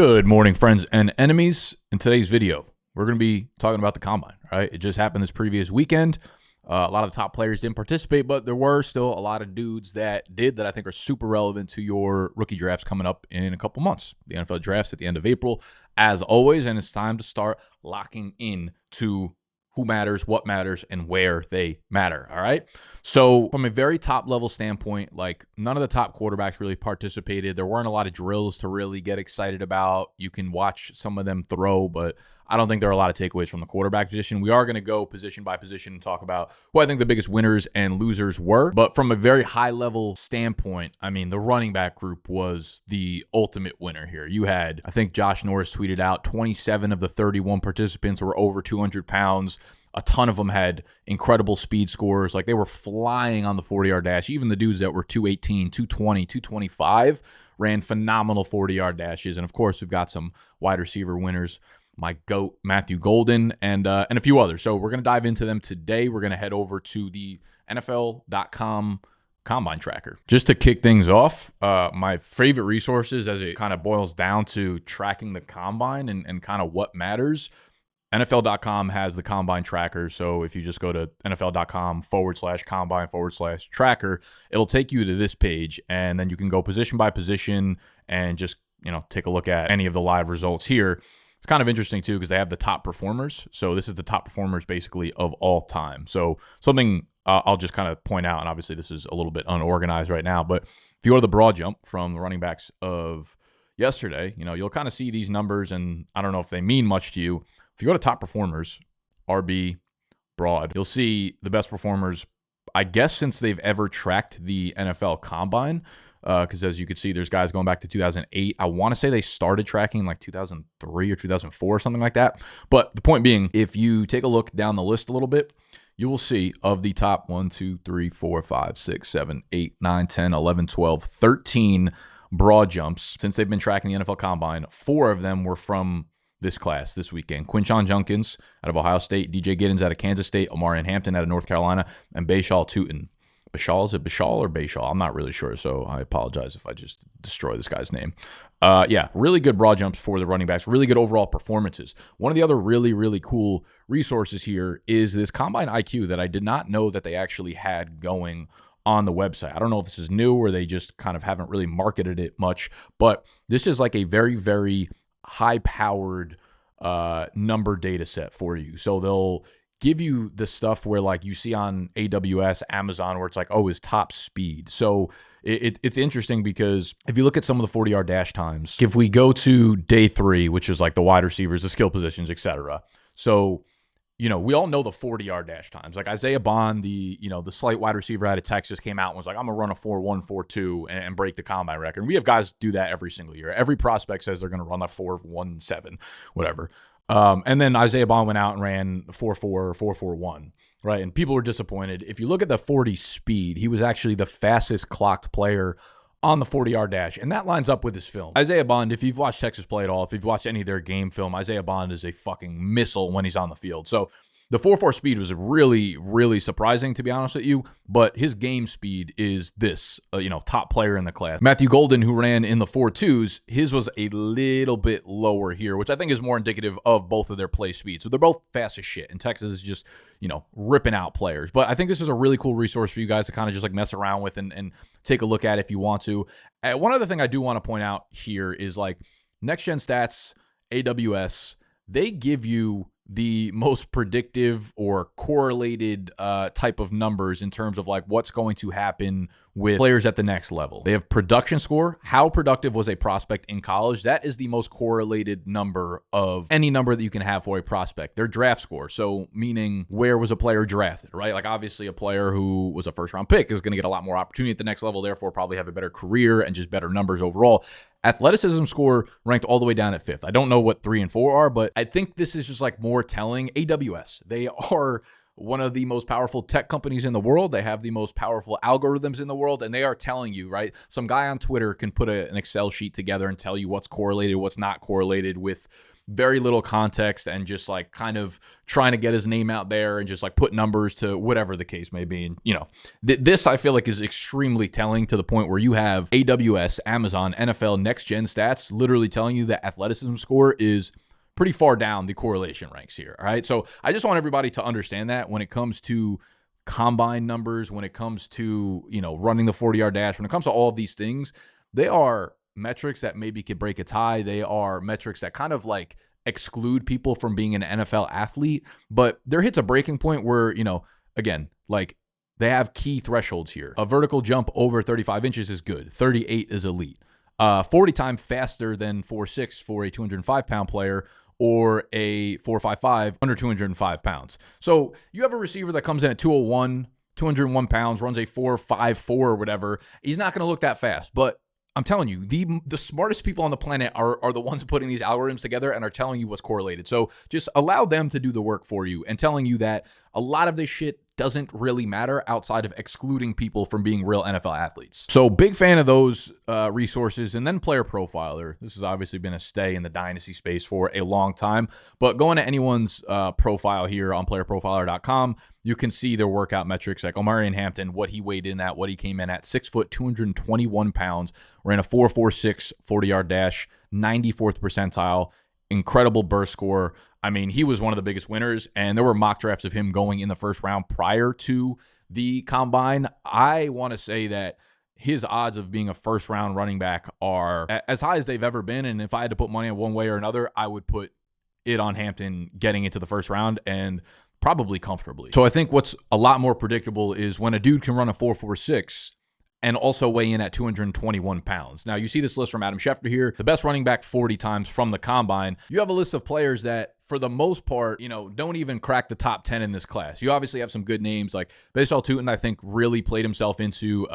Good morning, friends and enemies. In today's video, we're going to be talking about the combine, right? It just happened this previous weekend. A lot of the top players didn't participate, but there were still a lot of dudes that did that I think are super relevant to your rookie drafts coming up in a couple months. The NFL drafts at the end of April, as always, and it's time to start locking in to who matters, what matters, and where they matter, all right? So from a very top-level standpoint, like none of the top quarterbacks really participated. There weren't a lot of drills to really get excited about. You can watch some of them throw, but I don't think there are a lot of takeaways from the quarterback position. We are going to go position by position and talk about who I think the biggest winners and losers were. But from a very high-level standpoint, I mean, the running back group was the ultimate winner here. You had, I think Josh Norris tweeted out, 27 of the 31 participants were over 200 pounds. A ton of them had incredible speed scores. Like they were flying on the 40-yard dash. Even the dudes that were 218, 220, 225 ran phenomenal 40-yard dashes. And of course, we've got some wide receiver winners. My GOAT, Matthew Golden, and a few others. So we're going to dive into them today. We're going to head over to the NFL.com combine tracker. Just to kick things off, my favorite resources as it kind of boils down to tracking the combine and kind of what matters. NFL.com has the combine tracker. So if you just go to NFL.com/combine/tracker, it'll take you to this page. And then you can go position by position and just, take a look at any of the live results here. It's kind of interesting too, because they have the top performers. So this is the top performers basically of all time. So something I'll just kind of point out, and obviously this is a little bit unorganized right now, but if you go to the broad jump from the running backs of yesterday, you'll kind of see these numbers, and I don't know if they mean much to you. If you go to top performers, RB, broad, you'll see the best performers, I guess, since they've ever tracked the NFL combine. Because as you can see, there's guys going back to 2008. I want to say they started tracking like 2003 or 2004 or something like that. But the point being, if you take a look down the list a little bit, you will see of the top 1, 2, 3, 4, 5, 6, 7, 8, 9, 10, 11, 12, 13 broad jumps. Since they've been tracking the NFL combine, 4 of them were from this class this weekend. Quinshon Judkins out of Ohio State, DJ Giddens out of Kansas State, omarion Hampton out of North Carolina, and bhayshul tuten. Bhayshul, is it Bhayshul or Bhayshul? I'm not really sure, so I apologize if I just destroy this guy's name. Yeah, really good broad jumps for the running backs, really good overall performances. One of the other really, really cool resources here is this Combine IQ that I did not know that they actually had going on the website. I don't know if this is new or they just kind of haven't really marketed it much, but this is like a very, very high-powered number data set for you. So they'll give you the stuff where like you see on AWS, Amazon, where it's like, oh, his top speed. So it's interesting because if you look at some of the 40-yard dash times, if we go to day 3, which is like the wide receivers, the skill positions, etc. So, we all know the 40-yard dash times. Like Isaiah Bond, the slight wide receiver out of Texas, came out and was like, I'm going to run a 4.1, 4.2 and break the combine record. And we have guys do that every single year. Every prospect says they're going to run a 4.17, whatever. And then Isaiah Bond went out and ran 4.4 or 4.41, right? And people were disappointed. If you look at the 40 speed, he was actually the fastest clocked player on the 40-yard dash, and that lines up with his film. Isaiah Bond, if you've watched Texas play at all, if you've watched any of their game film, Isaiah Bond is a fucking missile when he's on the field. So the 4.4 speed was really, really surprising, to be honest with you, but his game speed is this, top player in the class. Matthew Golden, who ran in the 4.2s, his was a little bit lower here, which I think is more indicative of both of their play speed. So they're both fast as shit, and Texas is just, ripping out players. But I think this is a really cool resource for you guys to kind of just like mess around with and take a look at if you want to. One other thing I do want to point out here is like Next Gen Stats, AWS, they give you the most predictive or correlated type of numbers in terms of like what's going to happen with players at the next level. They have production score. How productive was a prospect in college? That is the most correlated number of any number that you can have for a prospect. Their draft score. So meaning where was a player drafted, right? Like obviously a player who was a first round pick is going to get a lot more opportunity at the next level, therefore probably have a better career and just better numbers overall. Athleticism score ranked all the way down at 5th. I don't know what 3 and 4 are, but I think this is just like more telling. AWS, they are one of the most powerful tech companies in the world. They have the most powerful algorithms in the world, and they are telling you, right? Some guy on Twitter can put an Excel sheet together and tell you what's correlated, what's not correlated, with very little context, and just like kind of trying to get his name out there and just like put numbers to whatever the case may be. And, you know, this I feel like is extremely telling, to the point where you have AWS, Amazon, NFL, next gen stats literally telling you that athleticism score is pretty far down the correlation ranks here. All right. So I just want everybody to understand that when it comes to combine numbers, when it comes to, you know, running the 40-yard dash, when it comes to all of these things, they are metrics that maybe could break a tie. They are metrics that kind of like exclude people from being an NFL athlete, but there hits a breaking point where, you know, again, like they have key thresholds here. A vertical jump over 35 inches is good. 38 is elite. 40 times faster than 4.6 for a 205-pound player, or a 4.55 under 205 pounds. So you have a receiver that comes in at 201, 201 pounds, runs a 4.54 or whatever. He's not going to look that fast, but I'm telling you, the smartest people on the planet are the ones putting these algorithms together and are telling you what's correlated. So just allow them to do the work for you and telling you that a lot of this shit doesn't really matter outside of excluding people from being real NFL athletes. So big fan of those resources. And then Player Profiler. This has obviously been a stay in the Dynasty space for a long time, but going to anyone's profile here on playerprofiler.com, you can see their workout metrics, like omarion Hampton, what he weighed in at, what he came in at. 6 foot, 221 pounds, ran a 4.46 40-yard dash, 94th percentile, incredible burst score. I mean, he was one of the biggest winners, and there were mock drafts of him going in the first round prior to the combine. I want to say that his odds of being a first-round running back are as high as they've ever been, and if I had to put money on one way or another, I would put it on Hampton getting into the first round, and probably comfortably. So I think what's a lot more predictable is when a dude can run a 4.46 and also weigh in at 221 pounds. Now, you see this list from Adam Schefter here, the best running back 40 times from the combine. You have a list of players that, for the most part, you know, don't even crack the top 10 in this class. You obviously have some good names, like Bhayshul Tuten, I think, really played himself into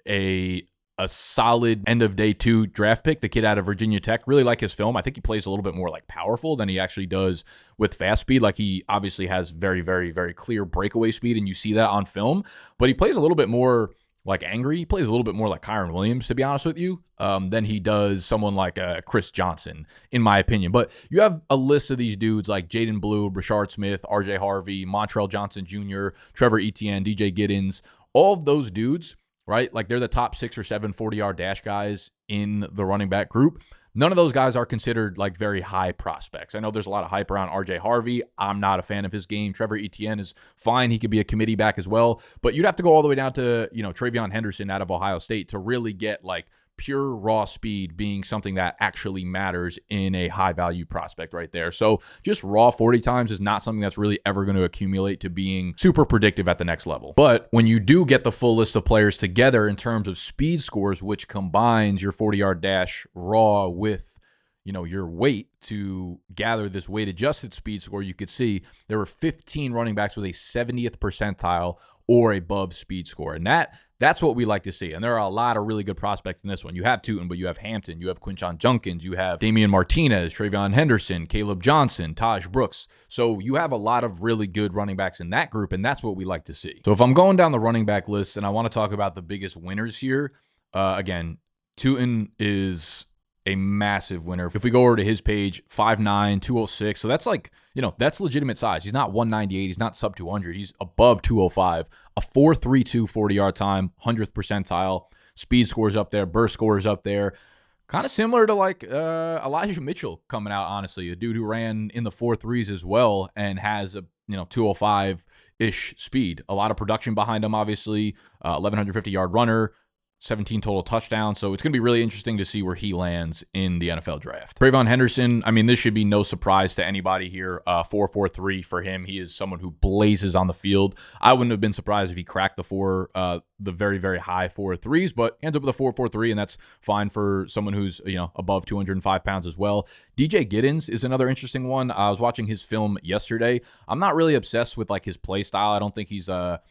a solid end of day 2 draft pick. The kid out of Virginia Tech, really like his film. I think he plays a little bit more like powerful than he actually does with fast speed. Like, he obviously has very, very, very clear breakaway speed, and you see that on film, but he plays a little bit more like angry. He plays a little bit more like Kyron Williams, to be honest with you, than he does someone like Chris Johnson, in my opinion. But you have a list of these dudes like Jayden Blue, Brashard Smith, RJ Harvey, Montrell Johnson Jr., Trevor Etienne, DJ Giddens, all of those dudes, right? Like, they're the top 6 or 7 40-yard dash guys in the running back group. None of those guys are considered like very high prospects. I know there's a lot of hype around RJ Harvey. I'm not a fan of his game. Trevor Etienne is fine. He could be a committee back as well. But you'd have to go all the way down to, you know, Travion Henderson out of Ohio State to really get like pure raw speed being something that actually matters in a high value prospect right there. So just raw 40 times is not something that's really ever going to accumulate to being super predictive at the next level. But when you do get the full list of players together in terms of speed scores, which combines your 40-yard dash raw with, you know, your weight to gather this weight adjusted speed score, you could see there were 15 running backs with a 70th percentile or above speed score. And that's what we like to see. And there are a lot of really good prospects in this one. You have Tuten, but you have Hampton, you have Quinshon Judkins, you have Damien Martinez, Travion Henderson, Kaleb Johnson, Taj Brooks. So you have a lot of really good running backs in that group, and that's what we like to see. So if I'm going down the running back list and I want to talk about the biggest winners here, again, Tuten is a massive winner. If we go over to his page, 5'9", 206. So that's like, you know, that's legitimate size. He's not 198. He's not sub 200. He's above 205. A 4.32 40-yard time, 100th percentile. Speed scores up there. Burst scores up there. Kind of similar to like Elijah Mitchell coming out, honestly. A dude who ran in the 4.3s as well and has a, you know, 205-ish speed. A lot of production behind him, obviously. 1,150-yard runner. 17 total touchdowns. So it's going to be really interesting to see where he lands in the NFL draft. Travion Henderson, I mean, this should be no surprise to anybody here. 4.43 for him. He is someone who blazes on the field. I wouldn't have been surprised if he cracked the the very, very high 4.3s, but ends up with a 4.43, and that's fine for someone who's, above 205 pounds as well. DJ Giddens is another interesting one. I was watching his film yesterday. I'm not really obsessed with like his play style. I don't think he's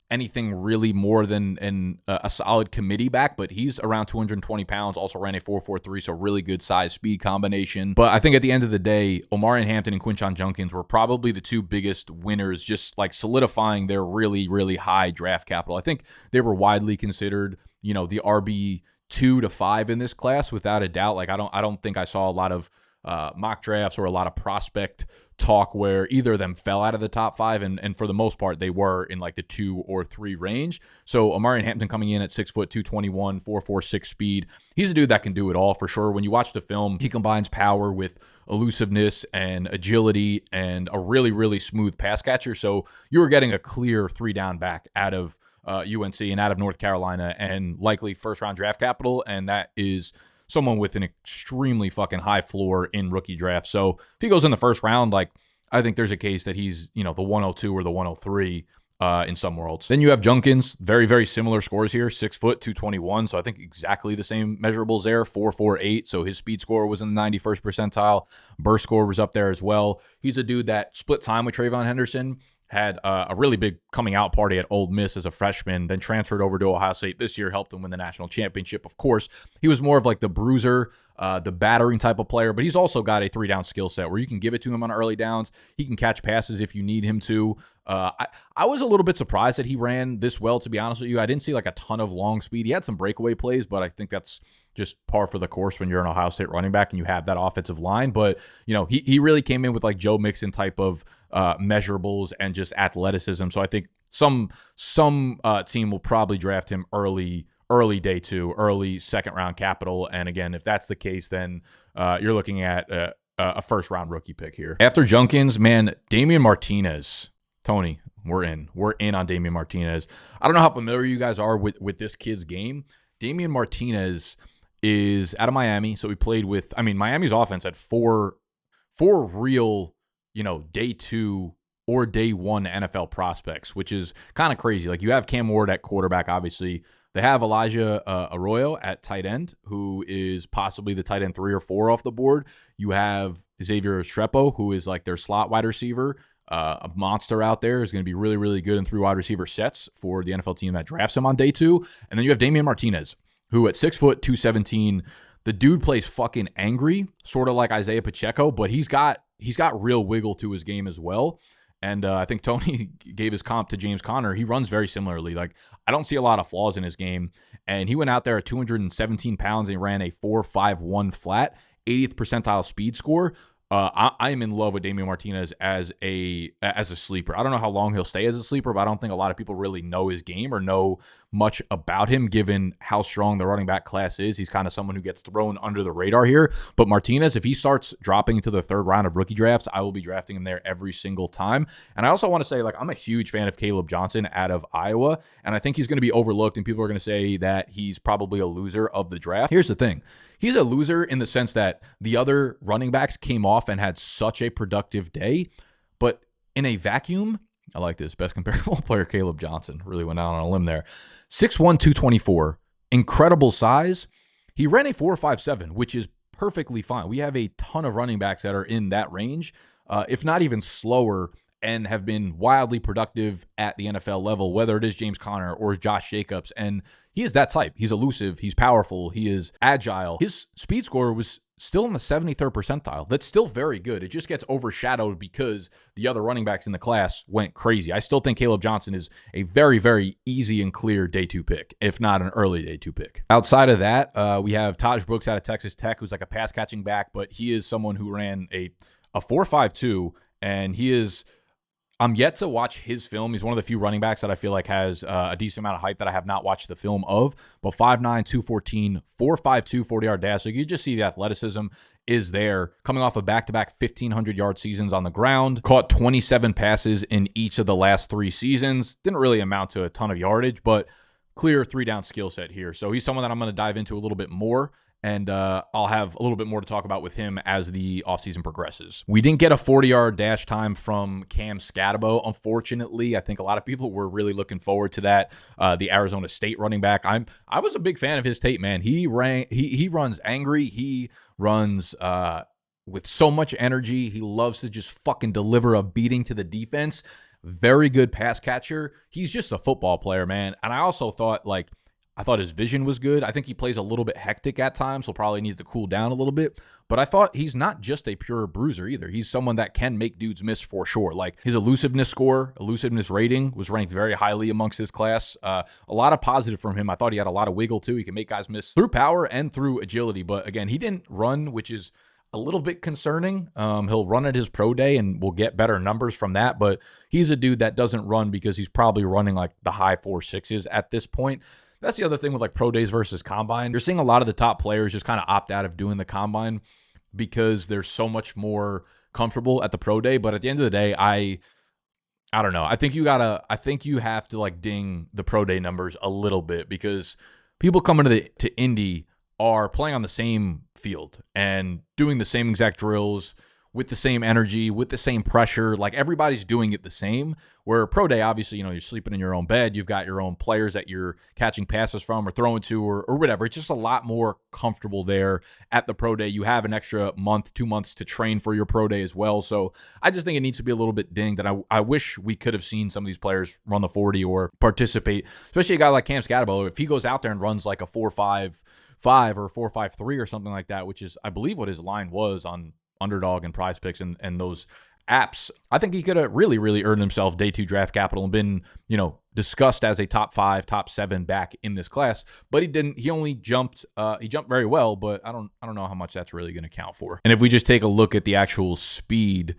anything really more than a solid committee back, but he's around 220 pounds, also ran a 4.43, so really good size speed combination. But I think at the end of the day, Omarion Hampton and Quinshon Judkins were probably the two biggest winners, just like solidifying their really, really high draft capital. I think they were widely considered, the RB 2 to 5 in this class, without a doubt. Like I don't think I saw a lot of mock drafts or a lot of prospect talk where either of them fell out of the top 5, and for the most part they were in like the 2 or 3 range. So Omarion Hampton coming in at 6 foot 221, 4.46 speed. He's a dude that can do it all for sure. When you watch the film, he combines power with elusiveness and agility and a really, really smooth pass catcher. So you were getting a clear 3-down back out of UNC and out of North Carolina, and likely first round draft capital, and that is someone with an extremely fucking high floor in rookie draft. So if he goes in the first round, like I think there's a case that he's, the 102 or the 103 in some worlds. Then you have Judkins, very, very similar scores here, 6 foot 221. So I think exactly the same measurables there, 4.48. So his speed score was in the 91st percentile. Burst score was up there as well. He's a dude that split time with Trayvon Henderson, had a really big coming out party at Ole Miss as a freshman, then transferred over to Ohio State this year, helped him win the national championship. Of course, he was more of like the bruiser, the battering type of player, but he's also got a 3-down skill set where you can give it to him on early downs. He can catch passes if you need him to. I was a little bit surprised that he ran this well, to be honest with you. I didn't see like a ton of long speed. He had some breakaway plays, but I think that's just par for the course when you're an Ohio State running back and you have that offensive line. But, he really came in with like Joe Mixon type of measurables and just athleticism. So I think some team will probably draft him early day 2, early second round capital. And again, if that's the case, then you're looking at a first round rookie pick here. After Judkins, man, Damien Martinez. Tony, we're in on Damien Martinez. I don't know how familiar you guys are with this kid's game. Damien Martinez is out of Miami. So he played with, Miami's offense had four real, day 2 or day 1 NFL prospects, which is kind of crazy. Like you have Cam Ward at quarterback, obviously. They have Elijah Arroyo at tight end, who is possibly the tight end 3 or 4 off the board. You have Xavier Estrepo, who is like their slot wide receiver, a monster out there, is going to be really, really good in 3 wide receiver sets for the NFL team that drafts him on day 2. And then you have Damien Martinez, who at 6 foot 217, the dude plays fucking angry, sort of like Isaiah Pacheco, but he's got real wiggle to his game as well. And I think Tony gave his comp to James Conner. He runs very similarly. Like, I don't see a lot of flaws in his game. And he went out there at 217 pounds and he ran a 4.51 flat, 80th percentile speed score. I am in love with Damien Martinez as a sleeper. I don't know how long he'll stay as a sleeper, but I don't think a lot of people really know his game or know much about him, given how strong the running back class is. He's kind of someone who gets thrown under the radar here. But Martinez, if he starts dropping into the 3rd round of rookie drafts, I will be drafting him there every single time. And I also want to say, like, I'm a huge fan of Kaleb Johnson out of Iowa, and I think he's going to be overlooked, and people are going to say that he's probably a loser of the draft. Here's the thing. He's a loser in the sense that the other running backs came off and had such a productive day. But in a vacuum, I like this. Best comparable player, Kaleb Johnson. Really went out on a limb there. 6'1", 224. Incredible size. He ran a 4.57, which is perfectly fine. We have a ton of running backs that are in that range, if not even slower, and have been wildly productive at the NFL level, whether it is James Conner or Josh Jacobs. And he is that type. He's elusive. He's powerful. He is agile. His speed score was still in the 73rd percentile. That's still very good. It just gets overshadowed because the other running backs in the class went crazy. I still think Kaleb Johnson is a very, very easy and clear day 2 pick, if not an early day 2 pick. Outside of that, we have Taj Brooks out of Texas Tech, who's like a pass catching back, but he is someone who ran a 4.52, and he is... I'm yet to watch his film. He's one of the few running backs that I feel like has a decent amount of hype that I have not watched the film of. But 5'9", 214, 4.52, 40-yard dash. So you just see the athleticism is there. Coming off of back-to-back 1,500-yard seasons on the ground. Caught 27 passes in each of the last 3 seasons. Didn't really amount to a ton of yardage, but clear 3-down skill set here. So he's someone that I'm going to dive into a little bit more And I'll have a little bit more to talk about with him as the offseason progresses. We didn't get a 40-yard dash time from Cam Scatabo, unfortunately. I think a lot of people were really looking forward to that. The Arizona State running back. I was a big fan of his tape, man. He runs angry. He runs with so much energy. He loves to just fucking deliver a beating to the defense. Very good pass catcher. He's just a football player, man. And I also thought, I thought his vision was good. I think he plays a little bit hectic at times. He'll probably need to cool down a little bit. But I thought he's not just a pure bruiser either. He's someone that can make dudes miss for sure. Like his elusiveness score, elusiveness rating was ranked very highly amongst his class. A lot of positive from him. I thought he had a lot of wiggle too. He can make guys miss through power and through agility. But again, he didn't run, which is a little bit concerning. He'll run at his pro day and we'll get better numbers from that. But he's a dude that doesn't run because he's probably running like the high 4.6s at this point. That's the other thing with like pro days versus combine. You're seeing a lot of the top players just kind of opt out of doing the combine because they're so much more comfortable at the pro day. But at the end of the day, I don't know. I think you have to like ding the pro day numbers a little bit because people coming to Indy are playing on the same field and doing the same exact drills with the same energy, with the same pressure. Like everybody's doing it the same. Where pro day, obviously, you're sleeping in your own bed. You've got your own players that you're catching passes from or throwing to or whatever. It's just a lot more comfortable there at the pro day. You have an extra month, 2 months to train for your pro day as well. So I just think it needs to be a little bit dinged. And I wish we could have seen some of these players run the 40 or participate, especially a guy like Cam Scatabo. If he goes out there and runs like a 4.55 or 4.53 or something like that, which is, I believe, what his line was on Underdog and Prize Picks and those apps, I think he could have really, really earned himself day 2 draft capital and been, discussed as a top 5, top 7 back in this class. But he didn't. He only jumped. He jumped very well, but I don't know how much that's really going to count for. And if we just take a look at the actual speed,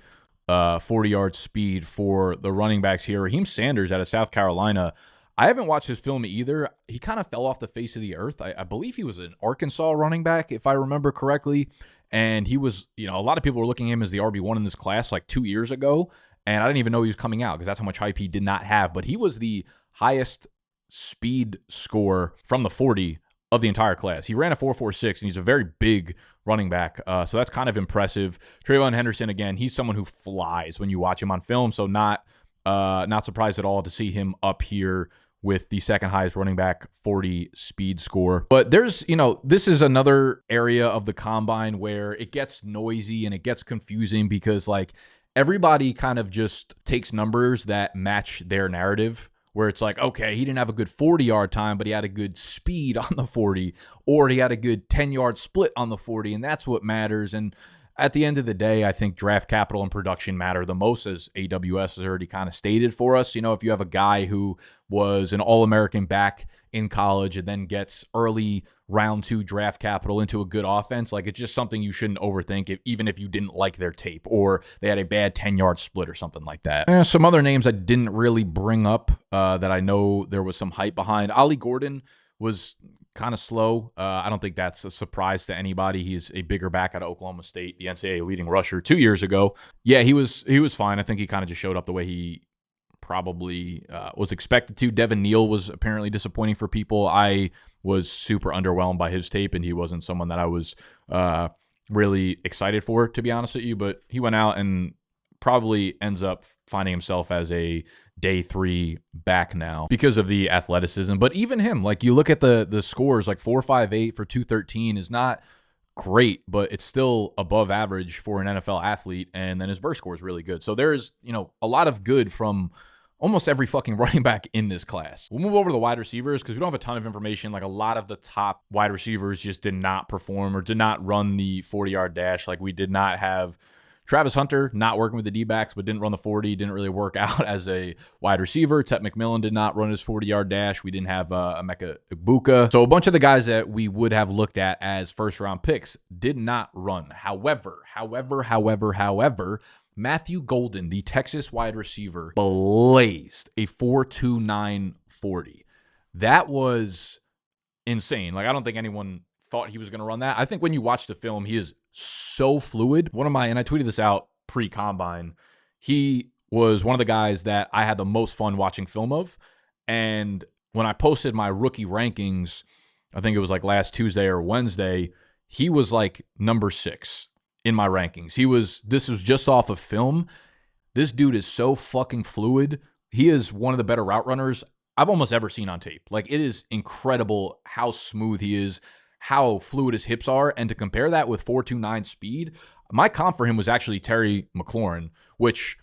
40-yard speed for the running backs here, Raheem Sanders out of South Carolina. I haven't watched his film either. He kind of fell off the face of the earth. I believe he was an Arkansas running back, if I remember correctly. And he was, a lot of people were looking at him as the RB1 in this class like 2 years ago. And I didn't even know he was coming out because that's how much hype he did not have. But he was the highest speed score from the 40 of the entire class. He ran a 4.46, and he's a very big running back. So that's kind of impressive. Trayvon Henderson, again, he's someone who flies when you watch him on film. So not surprised at all to see him up here with the second highest running back 40 speed score. But there's, this is another area of the combine where it gets noisy and it gets confusing because like everybody kind of just takes numbers that match their narrative, where it's like, okay, he didn't have a good 40-yard time, but he had a good speed on the 40, or he had a good 10-yard split on the 40, and that's what matters. And at the end of the day, I think draft capital and production matter the most, as AWS has already kind of stated for us. If you have a guy who was an All-American back in college and then gets early round 2 draft capital into a good offense, like it's just something you shouldn't overthink, even if you didn't like their tape or they had a bad 10-yard split or something like that. Some other names I didn't really bring up that I know there was some hype behind. Ollie Gordon was kind of slow. I don't think that's a surprise to anybody. He's a bigger back out of Oklahoma State, the NCAA leading rusher 2 years ago. Yeah, he was fine. I think he kind of just showed up the way he probably was expected to. Devin Neal was apparently disappointing for people. I was super underwhelmed by his tape, and he wasn't someone that I was really excited for, to be honest with you. But he went out and probably ends up finding himself as a day 3 back now because of the athleticism. But even him, like you look at the scores, like 4.58 for 213 is not great, but it's still above average for an NFL athlete. And then his burst score is really good. So there's, a lot of good from almost every fucking running back in this class. We'll move over to the wide receivers because we don't have a ton of information. Like a lot of the top wide receivers just did not perform or did not run the 40-yard dash. Like we did not have Travis Hunter not working with the D-backs, but didn't run the 40, didn't really work out as a wide receiver. Tet McMillan did not run his 40-yard dash. We didn't have Emeka Egbuka. So a bunch of the guys that we would have looked at as first-round picks did not run. However, Matthew Golden, the Texas wide receiver, blazed a 4.29 40. That was insane. Like, I don't think anyone thought he was going to run that. I think when you watch the film, he is so fluid. And I tweeted this out pre-combine, he was one of the guys that I had the most fun watching film of. And when I posted my rookie rankings, I think it was like last Tuesday or Wednesday, he was like number 6 in my rankings. This was just off of film. This dude is so fucking fluid. He is one of the better route runners I've almost ever seen on tape. Like, it is incredible how smooth he is, how fluid his hips are. And to compare that with 4.29 speed, my comp for him was actually Terry McLaurin, which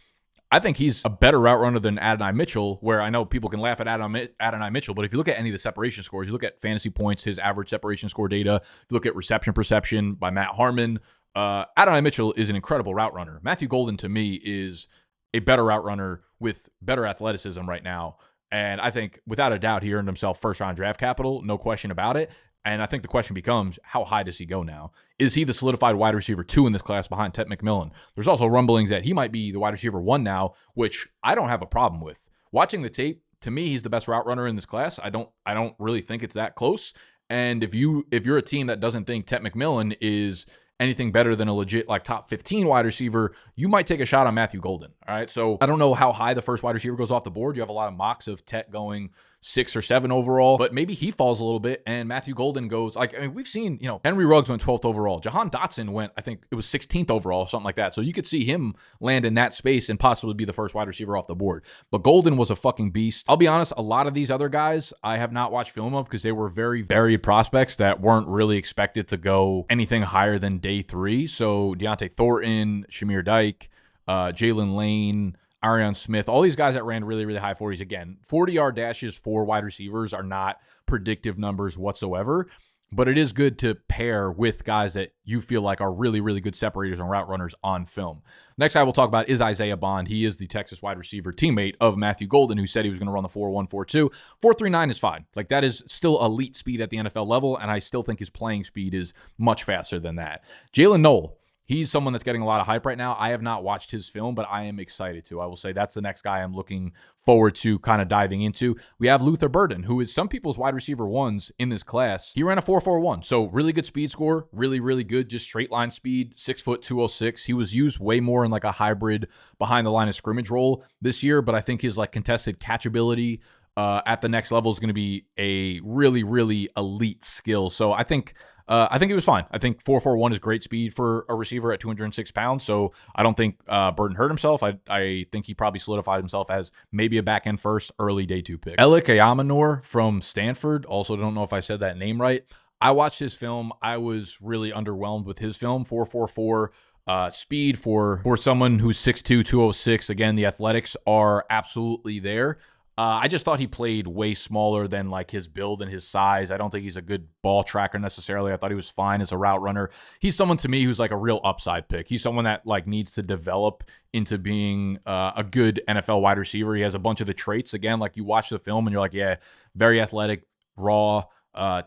I think he's a better route runner than Adonai Mitchell, where I know people can laugh at Adonai Mitchell, but if you look at any of the separation scores, you look at fantasy points, his average separation score data, you look at reception perception by Matt Harmon, Adonai Mitchell is an incredible route runner. Matthew Golden, to me, is a better route runner with better athleticism right now. And I think, without a doubt, he earned himself first-round draft capital, no question about it. And I think the question becomes, how high does he go now? Is he the solidified wide receiver 2 in this class behind Tet McMillan? There's also rumblings that he might be the wide receiver 1 now, which I don't have a problem with. Watching the tape, to me, he's the best route runner in this class. I don't really think it's that close. And if you're a team that doesn't think Tet McMillan is anything better than a legit like top 15 wide receiver, you might take a shot on Matthew Golden. All right. So I don't know how high the first wide receiver goes off the board. You have a lot of mocks of Tet going 6 or 7 overall, but maybe he falls a little bit and Matthew Golden goes, like, I mean, we've seen, Henry Ruggs went 12th overall. Jahan Dotson went, I think it was 16th overall, something like that. So you could see him land in that space and possibly be the first wide receiver off the board. But Golden was a fucking beast. I'll be honest, a lot of these other guys I have not watched film of because they were very varied prospects that weren't really expected to go anything higher than day 3. So Deontay Thornton, Shamir Dyke, Jalen Lane, Arion Smith, all these guys that ran really, really high 40s. Again, 40-yard dashes for wide receivers are not predictive numbers whatsoever, but it is good to pair with guys that you feel like are really, really good separators and route runners on film. Next guy we'll talk about is Isaiah Bond. He is the Texas wide receiver teammate of Matthew Golden, who said he was going to run the 4.1, 4.2. 4.39 is fine. Like, that is still elite speed at the NFL level, and I still think his playing speed is much faster than that. Jalen Noel. He's someone that's getting a lot of hype right now. I have not watched his film, but I am excited to. I will say that's the next guy I'm looking forward to kind of diving into. We have Luther Burden, who is some people's wide receiver 1s in this class. He ran a 4.41, so really good speed score, really, really good, just straight line speed, 6 foot 206. He was used way more in like a hybrid behind the line of scrimmage role this year, but I think his like contested catchability at the next level is going to be a really, really elite skill. So I think it was fine. I think 4.41 is great speed for a receiver at 206 pounds. So I don't think Burden hurt himself. I think he probably solidified himself as maybe a back end first, early day 2 pick. Elik Ayamanor from Stanford. Also, don't know if I said that name right. I watched his film. I was really underwhelmed with his film. 4.44 speed for someone who's 6'2", 206. Again, the athletics are absolutely there. I just thought he played way smaller than like his build and his size. I don't think he's a good ball tracker necessarily. I thought he was fine as a route runner. He's someone to me who's like a real upside pick. He's someone that like needs to develop into being a good NFL wide receiver. He has a bunch of the traits. Again, like you watch the film and you're like, yeah, very athletic, raw,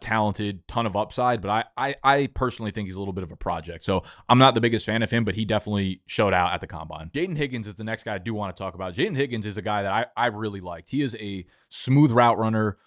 talented, ton of upside, but I personally think he's a little bit of a project. So I'm not the biggest fan of him, but he definitely showed out at the combine. Jayden Higgins is the next guy I do want to talk about. Jayden Higgins is a guy that I really liked. He is a smooth route runner.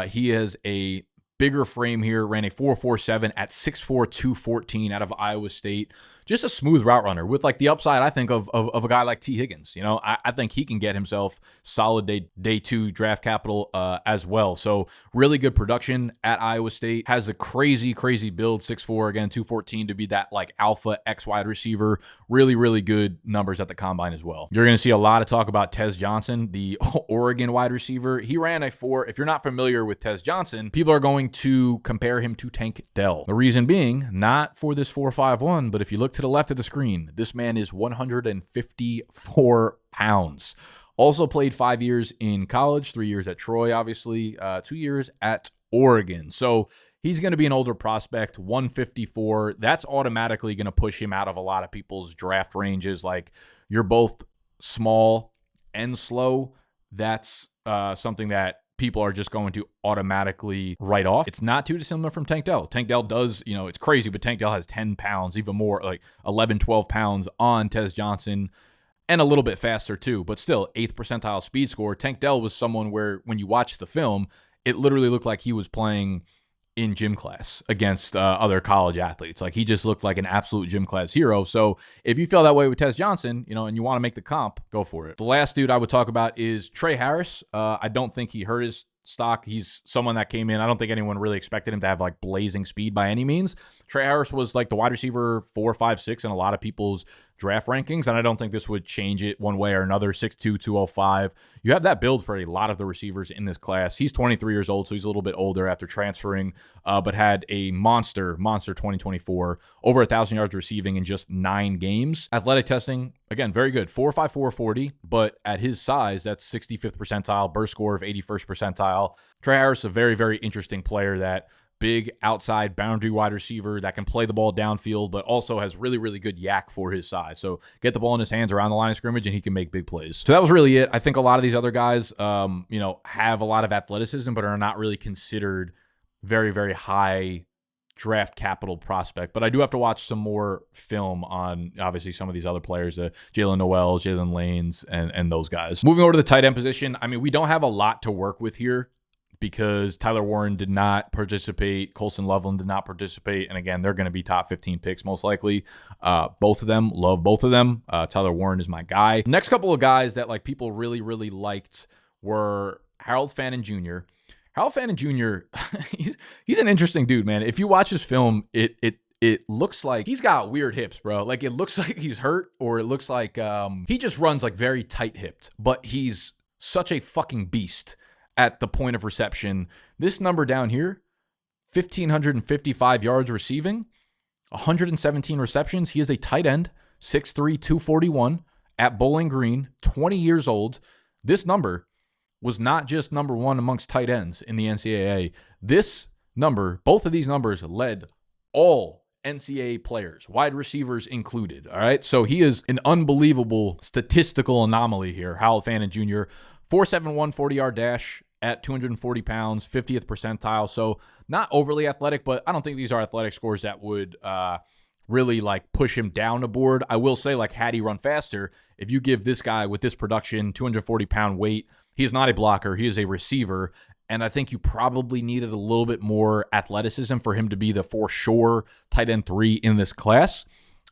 He has a bigger frame here, ran a 4.47 at 6'4", 214 out of Iowa State. Just a smooth route runner with like the upside, I think, of a guy like T. Higgins. I think he can get himself solid day 2 draft capital as well. So really good production at Iowa State. Has a crazy, crazy build, 6'4", again, 214 to be that like alpha X wide receiver. Really, really good numbers at the combine as well. You're going to see a lot of talk about Tez Johnson, the Oregon wide receiver. He ran a 4. If you're not familiar with Tez Johnson, people are going to compare him to Tank Dell. The reason being, not for this 4.51, but if you look to the left of the screen, this man is 154 pounds. Also played 5 years in college, 3 years at Troy, obviously, 2 years at Oregon. So he's going to be an older prospect, 154. That's automatically going to push him out of a lot of people's draft ranges. Like, you're both small and slow. That's something that people are just going to automatically write off. It's not too dissimilar from Tank Dell. Tank Dell does, it's crazy, but Tank Dell has 10 pounds, even more, like 11, 12 pounds on Tez Johnson, and a little bit faster too, but still 8th percentile speed score. Tank Dell was someone where when you watch the film, it literally looked like he was playing in gym class against other college athletes. Like, he just looked like an absolute gym class hero. So if you feel that way with Tez Johnson, and you want to make the comp, go for it. The last dude I would talk about is Trey Harris. I don't think he hurt his stock. He's someone that came in. I don't think anyone really expected him to have like blazing speed by any means. Trey Harris was like the wide receiver 4, 5, 6 in a lot of people's draft rankings, and I don't think this would change it one way or another. 6'2", 205. You have that build for a lot of the receivers in this class. He's 23 years old, so he's a little bit older after transferring, but had a monster 2024, over 1,000 yards receiving in just 9 games. Athletic testing, again, very good. 4.54 40, but at his size, that's 65th percentile, burst score of 81st percentile. Trey Harris, a very, very interesting player, that big outside boundary wide receiver that can play the ball downfield, but also has really, really good yak for his size. So get the ball in his hands around the line of scrimmage and he can make big plays. So that was really it. I think a lot of these other guys, have a lot of athleticism, but are not really considered very, very high draft capital prospect. But I do have to watch some more film on, obviously, some of these other players, Jalen Noel, Jalen Lanes, and those guys. Moving over to the tight end position, I mean, we don't have a lot to work with here, because Tyler Warren did not participate. Colson Loveland did not participate. And again, they're going to be top 15 picks most likely. Both of them, love both of them. Tyler Warren is my guy. Next couple of guys that like people really, really liked were Harold Fannin Jr. Harold Fannin Jr., he's an interesting dude, man. If you watch his film, it looks like he's got weird hips, bro. Like it looks like he's hurt, or it looks like he just runs like very tight-hipped, but he's such a fucking beast at the point of reception. This number down here, 1,555 yards receiving, 117 receptions. He is a tight end, 6'3", 241 at Bowling Green, 20 years old. This number was not just number one amongst tight ends in the NCAA. This number, both of these numbers led all NCAA players, wide receivers included. All right. So he is an unbelievable statistical anomaly here. Harold Fannin Jr., 4.71 40-yard dash at 240 pounds, 50th percentile. So not overly athletic, but I don't think these are athletic scores that would really like push him down the board. I will say, like, had he run faster, if you give this guy with this production, 240-pound weight, he is not a blocker. He is a receiver. And I think you probably needed a little bit more athleticism for him to be the for sure tight end 3 in this class,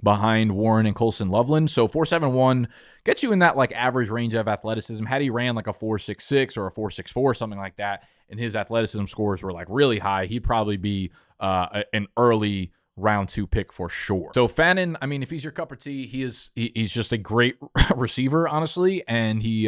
behind Warren and Colson Loveland. So 4.71 gets you in that like average range of athleticism. Had he ran like a 4.66 or a 4.64, something like that, and his athleticism scores were like really high, he'd probably be an early round 2 pick for sure. So Fannin, I mean, if he's your cup of tea, he's just a great receiver, honestly, and he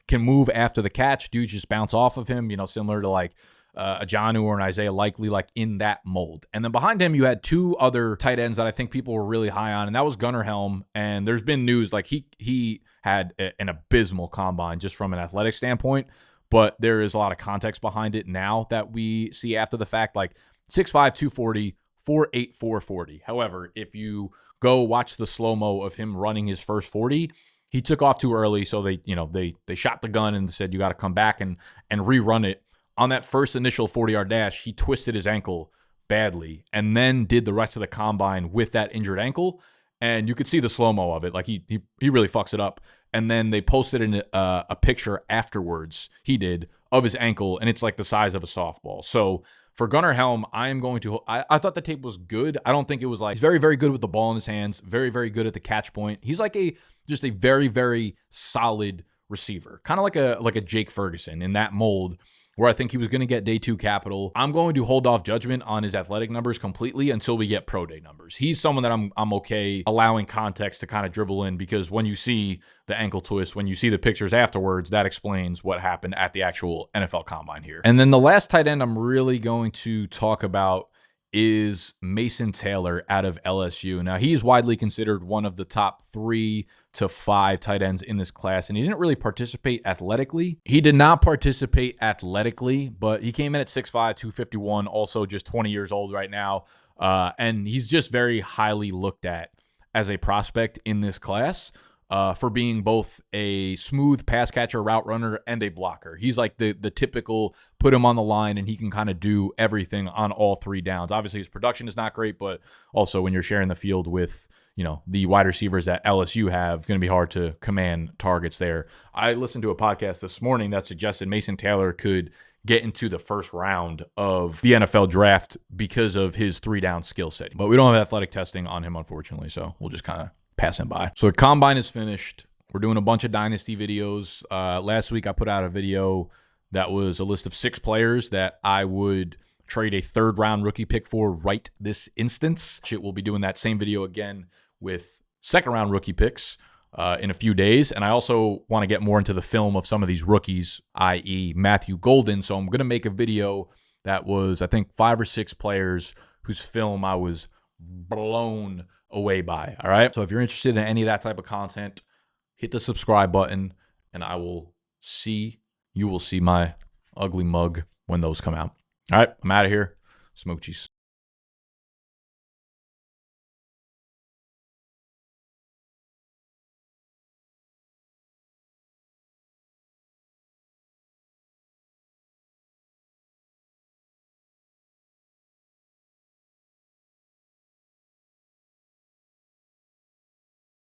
can move after the catch. Dudes just bounce off of him, similar to like a Jonnu or an Isaiah Likely, like in that mold. And then behind him, you had 2 other tight ends that I think people were really high on, and that was Gunnar Helm. And there's been news like he had an abysmal combine just from an athletic standpoint, but there is a lot of context behind it now that we see after the fact, like 6'5", 240, 4.8, 440. However, if you go watch the slow-mo of him running his first 40, he took off too early, so they shot the gun and said, you got to come back and rerun it. On that first initial 40-yard dash, he twisted his ankle badly and then did the rest of the combine with that injured ankle. And you could see the slow-mo of it. Like he really fucks it up. And then they posted in a picture afterwards, he did, of his ankle, and it's like the size of a softball. So for Gunnar Helm, I thought the tape was good. I don't think it was like, he's very, very good with the ball in his hands, very, very good at the catch point. He's like just a very, very solid receiver, kind of like a Jake Ferguson in that mold, where I think he was going to get day 2 capital. I'm going to hold off judgment on his athletic numbers completely until we get pro day numbers. He's someone that I'm okay allowing context to kind of dribble in, because when you see the ankle twist, when you see the pictures afterwards, that explains what happened at the actual NFL combine here. And then the last tight end I'm really going to talk about is Mason Taylor out of LSU. Now, he's widely considered one of the top 3 to 5 tight ends in this class, and he didn't really participate athletically. He did not participate athletically, but he came in at 6'5", 251, also just 20 years old right now, and he's just very highly looked at as a prospect in this class for being both a smooth pass catcher, route runner, and a blocker. He's like the typical put him on the line and he can kind of do everything on all 3 downs. Obviously, his production is not great, but also when you're sharing the field with the wide receivers that LSU have, it's going to be hard to command targets there. I listened to a podcast this morning that suggested Mason Taylor could get into the first round of the NFL draft because of his 3-down skill set. But we don't have athletic testing on him, unfortunately, so we'll just kind of pass him by. So the combine is finished. We're doing a bunch of Dynasty videos. Last week I put out a video That was a list of 6 players that I would trade a 3rd round rookie pick for right this instance. We'll be doing that same video again with 2nd round rookie picks in a few days. And I also want to get more into the film of some of these rookies, i.e. Matthew Golden. So I'm going to make a video that was, I think, 5 or 6 players whose film I was blown away by. All right. So if you're interested in any of that type of content, hit the subscribe button and you will see my ugly mug when those come out. All right. I'm out of here. Smoochies.